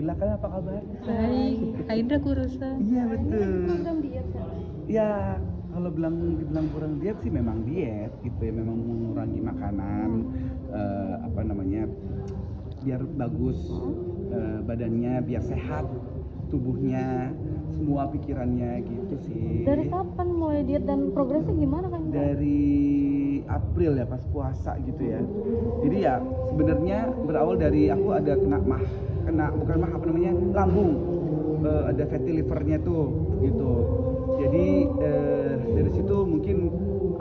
alhamdulillah. Kalian apa kabar? Baik, Kak Indra kurusan. Iya betul. Program diet kan? Ya kalau dibilang kurang diet sih memang diet gitu ya, memang mengurangi makanan apa namanya biar bagus badannya, biar sehat tubuhnya, semua pikirannya gitu sih. Dari kapan mulai diet dan progresnya gimana kan? Dari April ya, pas puasa gitu ya. Jadi ya sebenarnya berawal dari aku ada bukan apa namanya, lambung, ada fatty livernya tuh gitu. Jadi dari situ mungkin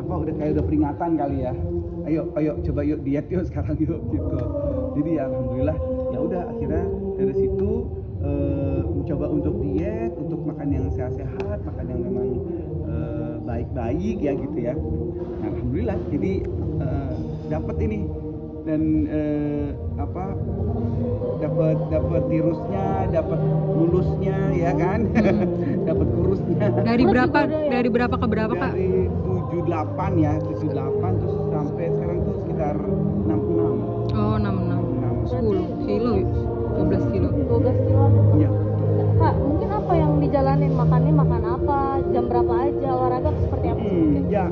apa udah peringatan kali ya. Ayo coba yuk diet yuk sekarang yuk gitu. Jadi ya alhamdulillah ya udah akhirnya dari situ mencoba untuk diet, untuk makan yang sehat-sehat, makan yang memang baik-baik ya gitu ya. Nah, alhamdulillah jadi dapat ini dan dapat tirusnya, dapat mulusnya ya kan. Dapat kurusnya. Dari berapa ke berapa, Kak? Dari 78 ya, 78 terus sampai sekarang tuh sekitar 66. Oh, 66. 10 kilo, 12 kilo. 12 kilo. Iya. Kak, mungkin apa yang dijalanin? Makannya makan apa? Jam berapa aja? Olahraga seperti apa? Ya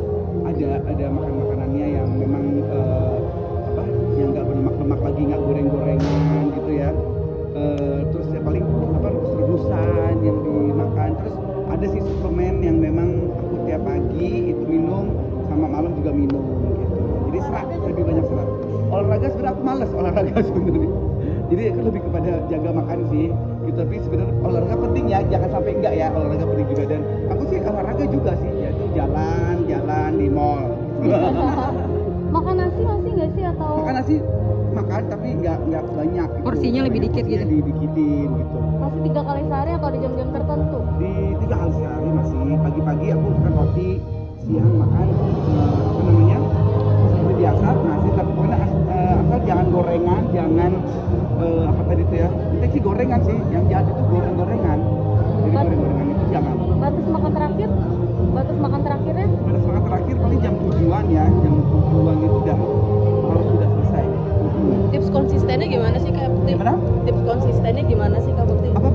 ada makanannya yang memang yang nggak berlemak-lemak lagi, nggak goreng-gorengan gitu ya. Terus ya paling rebusan yang dimakan. Terus ada sih suplemen yang memang aku tiap pagi itu minum, sama malam juga minum gitu. Jadi serat, lebih banyak serat. Olahraga sebenarnya aku malas olahraga sebenarnya. Jadi aku lebih kepada jaga makan sih gitu. Tapi sebenarnya olahraga penting ya, jangan sampai enggak ya, olahraga penting juga. Dan aku sih olahraga juga sih, yaitu jalan di mall. Makan nasi masih nggak sih atau? Makan nasi makan tapi nggak banyak gitu. Porsinya lebih dikit gitu. Didikitin gitu. Masih 3 kali sehari atau di jam-jam tertentu? Di 3 kali sehari masih. Pagi-pagi aku makan roti, siang makan apa namanya, seperti biasa nasi, tapi pokoknya asal jangan gorengan, jangan apa tadi itu ya, itu sih gorengan sih, yang jahat itu gorengan. Jadi gorengan itu jangan. Batas makan terakhirnya? Batas makan terakhir paling jam 7-an ya, jam 7-an itu sudah selesai. Tips konsistennya gimana sih Kak Bekti? Gimana? Tips konsistennya gimana sih Kak Bekti? Apa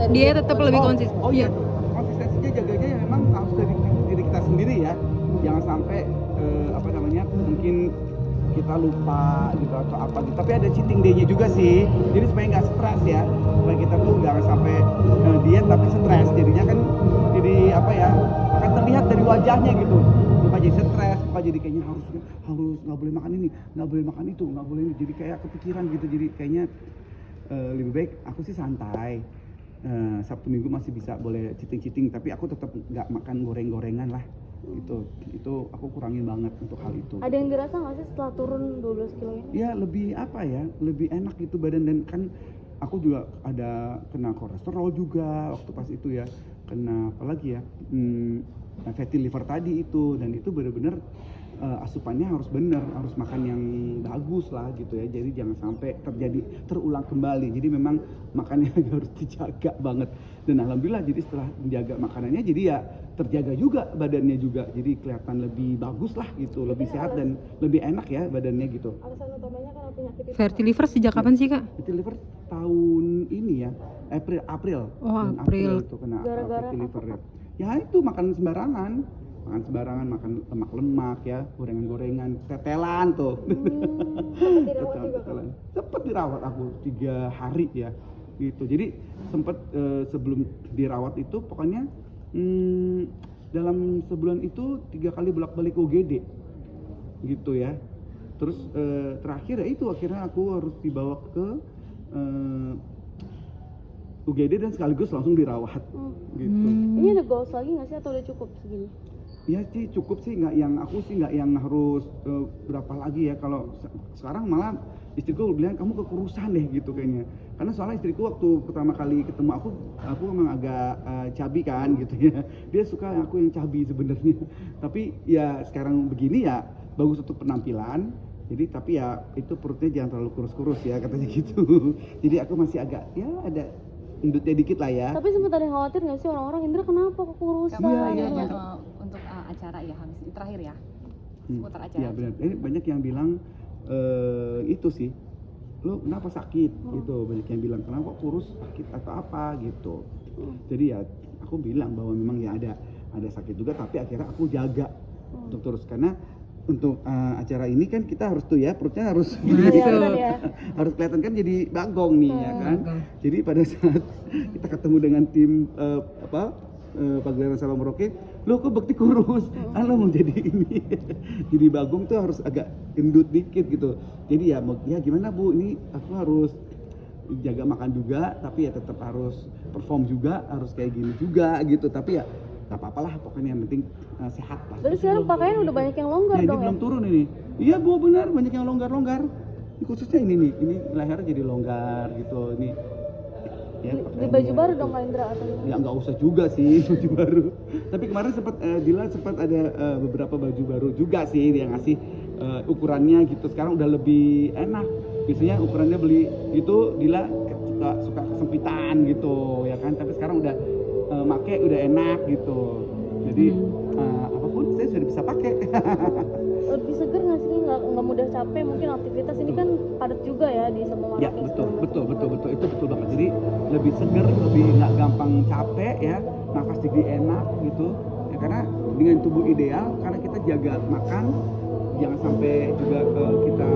Dia tetap lebih konsisten. Oh iya, konsistensinya jaganya ya memang harus dari diri kita sendiri ya. Jangan sampai apa namanya, mungkin kita lupa gitu atau apa gitu. Tapi ada cheating day-nya juga sih. Jadi supaya nggak stres ya. Supaya kita tuh nggak sampai diet tapi stres. Jadinya kan jadi apa ya? Akan terlihat dari wajahnya gitu. Lupa jadi stres, lupa jadi kayaknya harus nggak boleh makan ini, nggak boleh makan itu, nggak boleh ini. Jadi kayak kepikiran gitu. Jadi kayaknya lebih baik aku sih santai. Sabtu Minggu masih bisa boleh cheating, tapi aku tetap nggak makan goreng-gorengan lah. Itu aku kurangin banget untuk hal itu. Ada yang dirasa nggak sih setelah turun 12 kilo ini? Ya lebih apa ya, lebih enak gitu badan. Dan kan aku juga ada kena kolesterol juga waktu pas itu ya, kena apalagi ya, fatty liver tadi itu. Dan itu benar-benar asupannya harus benar, harus makan yang bagus lah gitu ya. Jadi jangan sampai terulang kembali. Jadi memang makannya harus dijaga banget. Dan alhamdulillah jadi setelah menjaga makanannya jadi ya terjaga juga badannya juga. Jadi kelihatan lebih bagus lah gitu, lebih sehat dan lebih enak ya badannya gitu. Alasan utamanya karena penyakit itu. Fatty liver sejak kapan sih, Kak? Fatty liver tahun ini ya, April. Oh, Dan April. itu kena Gara-gara fatty liver ya. Ya itu makan sembarangan, makan lemak-lemak ya, gorengan-gorengan, tetelan tuh. Tetelan. Sempet dirawat aku 3 hari ya, gitu. Jadi sempet sebelum dirawat itu pokoknya dalam sebulan itu 3 kali bolak-balik UGD, gitu ya. Terus terakhir ya itu akhirnya aku harus dibawa ke UGD dan sekaligus langsung dirawat, gitu. Ini ada goals lagi nggak sih atau udah cukup segini? Iya sih cukup sih, nggak yang harus berapa lagi ya. Kalau sekarang malah istriku bilang kamu kekurusan deh gitu kayaknya. Karena soalnya istriku waktu pertama kali ketemu aku memang agak cabi kan gitu ya. Dia suka aku yang cabi sebenarnya. Tapi ya sekarang begini ya bagus untuk penampilan. Jadi tapi ya itu perutnya jangan terlalu kurus-kurus ya katanya gitu. Jadi aku masih agak ya ada endutnya dikit lah ya. Tapi sempat ada yang khawatir nggak sih orang-orang, Indra kenapa kekurusan? Iya. Untuk acara ya habis ini terakhir ya. Seputar acara. Iya benar. Banyak yang bilang itu sih lo kenapa sakit gitu, banyak yang bilang kenapa kurus sakit atau apa gitu. Jadi ya aku bilang bahwa memang ya ada sakit juga, tapi akhirnya aku jaga untuk terus, karena untuk acara ini kan kita harus tuh ya perutnya harus Kelihatan ya. harus kelihatan kan jadi bagong nih ya kan. Jadi pada saat kita ketemu dengan tim pagelaran Sabang Merauke, lo kok Bekti kurus, lo mau jadi ini jadi bagong tuh harus agak gendut dikit gitu. Jadi ya gimana Bu, ini aku harus jaga makan juga, tapi ya tetap harus perform juga, harus kayak gini juga gitu. Tapi ya gak apa-apa lah, pokoknya yang penting sehat lah. Berarti sekarang pakaian udah banyak yang longgar Ini dong ya? belum turun ini. Iya Bu, benar, banyak yang longgar-longgar. Ini khususnya ini lehernya jadi longgar gitu. Ini ya, Di baju baru dong Kak Indra atau gimana? ya nggak usah juga sih baju baru. Tapi kemarin sempat ada beberapa baju baru juga sih yang ngasih ukurannya gitu. Sekarang udah lebih enak. Biasanya ukurannya beli itu Dila suka kesempitan gitu ya kan. Tapi sekarang udah make udah enak gitu. Jadi apapun saya sudah bisa pakai. Lebih seger nggak sih? Nggak mudah capek, mungkin aktivitas ini kan padat juga ya di semua Ya betul itu betul banget. Jadi lebih seger, lebih nggak gampang capek ya, nafas jadi enak gitu ya, karena dengan tubuh ideal, karena kita jaga makan, jangan sampai juga kita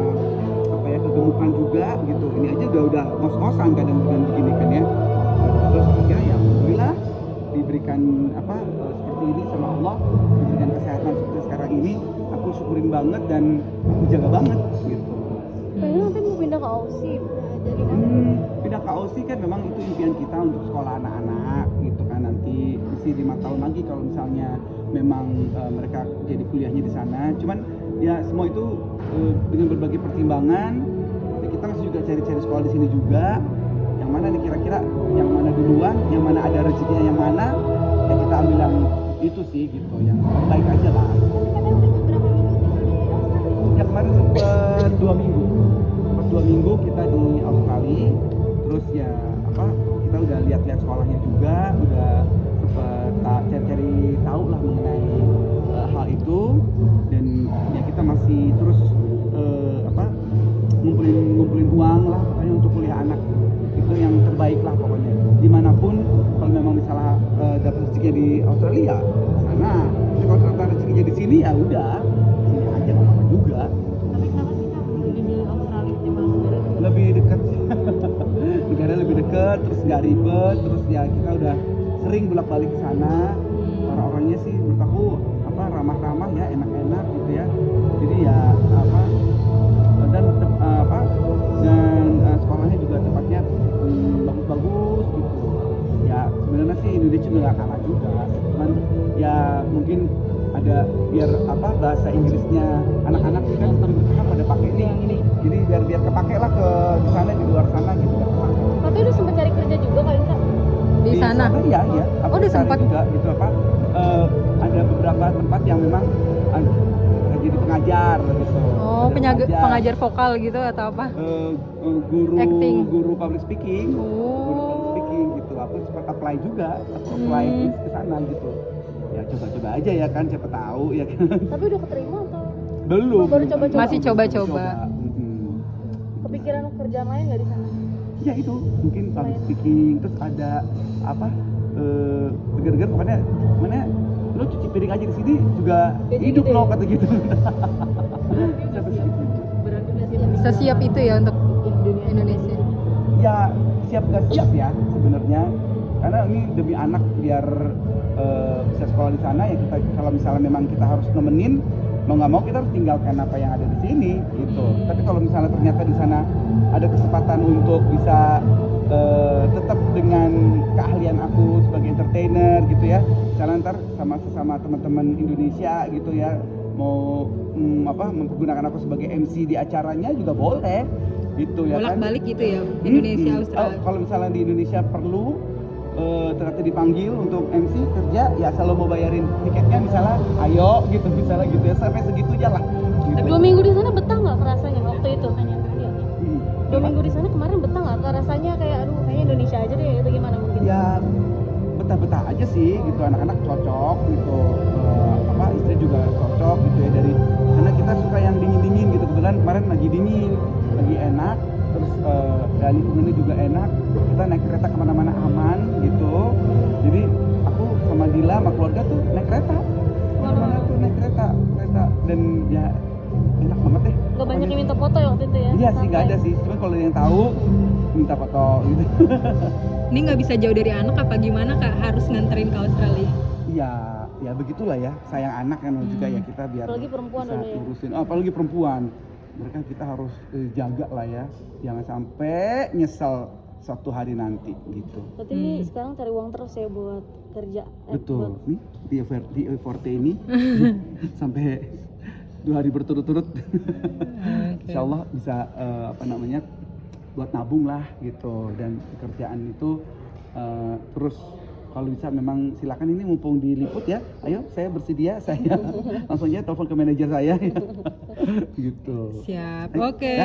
kegemukan juga gitu. Ini aja udah ngos-ngosan kadang begini kan ya. Terus akhirnya ya alhamdulillah diberikan seperti ini sama Allah, diberikan kesehatan seperti sekarang ini, aku syukurin banget dan aku jaga banget gitu. Kayaknya nanti mau pindah ke Aussie. Jadi Pindah ke Aussie kan memang itu impian kita untuk sekolah anak-anak gitu kan, nanti masih 5 tahun lagi kalau misalnya memang mereka jadi kuliahnya di sana. Cuman ya semua itu dengan berbagai pertimbangan, ya kita masih juga cari-cari sekolah di sini juga. Yang mana nih kira-kira yang mana duluan, yang mana ada rezekinya yang mana, ya kita ambil yang itu sih gitu, yang terbaik aja lah. Ya kemarin sempat 2 minggu. 2 minggu kita di Australia, terus ya kita udah lihat-lihat sekolahnya juga, udah sempat cari-cari tahu lah mengenai hal itu, dan ya kita masih terus ngumpulin uang lah pokoknya untuk kuliah anak itu yang terbaik lah pokoknya, dimanapun. Kalau memang misalnya dapat rezekinya di Australia sana, tapi kalau ternyata rezekinya di sini ya udah sini aja nggak apa-apa juga. tapi kenapa sih Kak memilih Australia dibanding negara itu? Lebih dekat negara lebih dekat, terus nggak ribet, terus ya kita udah sering bolak-balik ke sana. Orang-orangnya sih menurut aku ramah-ramah ya, enak-enak gitu ya. Jadi ya dan sekolahnya juga tempatnya bagus-bagus gitu. Ya sebenarnya sih Indonesia juga nggak kalah juga, cuman ya mungkin ada biar bahasa Inggrisnya anak-anak kan pada pakai ini, jadi biar kepake lah di sana, di luar sana gitu. Tapi udah sempat cari kerja juga Kak Indra? Di sana? Iya. Aku udah cari sempat juga gitu ada beberapa tempat yang memang jadi pengajar gitu. Oh, pengajar vokal gitu atau apa? Acting. Guru public speaking. Oh. Guru public speaking gitu. Aku sempat apply juga, ke sana gitu. Ya coba-coba aja ya kan, siapa tahu ya kan. Tapi udah keterima atau? Belum. Baru coba-coba. Masih coba-coba. Kepikiran kerjaan lain nggak di sana? Ya itu mungkin public speaking, terus ada denger-denger pokoknya mana lo cuci piring aja di sini juga hidup lo kata gitu. Berarti Sesiap itu ya untuk Indonesia. Ya siap gak siap ya sebenarnya, karena ini demi anak biar bisa sekolah di sana ya. Kita kalau misalnya memang kita harus nemenin, mau nggak mau kita harus tinggalkan apa yang ada di sini gitu. Tapi kalau misalnya ternyata di sana ada kesempatan untuk bisa tetap dengan keahlian aku sebagai entertainer gitu ya, misalnya ntar sama teman-teman Indonesia gitu ya, mau mempergunakan aku sebagai MC di acaranya juga boleh gitu ya. Bolak-balik gitu ya, Indonesia Australia. Kalau misalnya di Indonesia perlu ternyata dipanggil untuk MC kerja, ya selalu mau bayarin tiketnya misalnya, ayo gitu misalnya gitu ya, sampai segitu aja lah gitu. 2 minggu di sana betah nggak rasanya waktu itu? 2 minggu di sana kemarin betah nggak? Rasanya kayak kayaknya Indonesia aja deh, itu gimana mungkin? Ya betah-betah aja sih gitu, anak-anak cocok gitu, istri juga cocok gitu ya, dari karena kita suka yang dingin-dingin gitu, kebetulan kemarin lagi dingin, lagi enak, terus terus ya lingkungannya juga enak, kita naik kereta kemana-mana aman gitu. Jadi aku sama Dila sama keluarga tuh naik kereta kemana-mana tuh naik kereta dan ya enak banget deh. Gak banyak yang minta foto ya waktu itu ya? Iya sih, nggak ada sih, cuma kalau yang tahu minta foto gitu. Ini nggak bisa jauh dari anak apa gimana kak? Harus nganterin ke Australia? Iya, ya begitulah ya, sayang anak kan juga ya kita biar Apalagi perempuan bisa dulu ya. ngurusin. Oh, apalagi perempuan, mereka kita harus jaga lah ya, jangan sampai nyesel suatu hari nanti gitu. Berarti ini sekarang cari uang terus ya buat kerja. Betul, nih di Forte ini sampai 2 hari berturut-turut, Insya Allah bisa buat nabung lah gitu, dan pekerjaan itu terus kalau bisa memang silakan, ini mumpung diliput ya, ayo saya bersedia, saya langsung aja telepon ke manajer saya gitu. Siap, oke.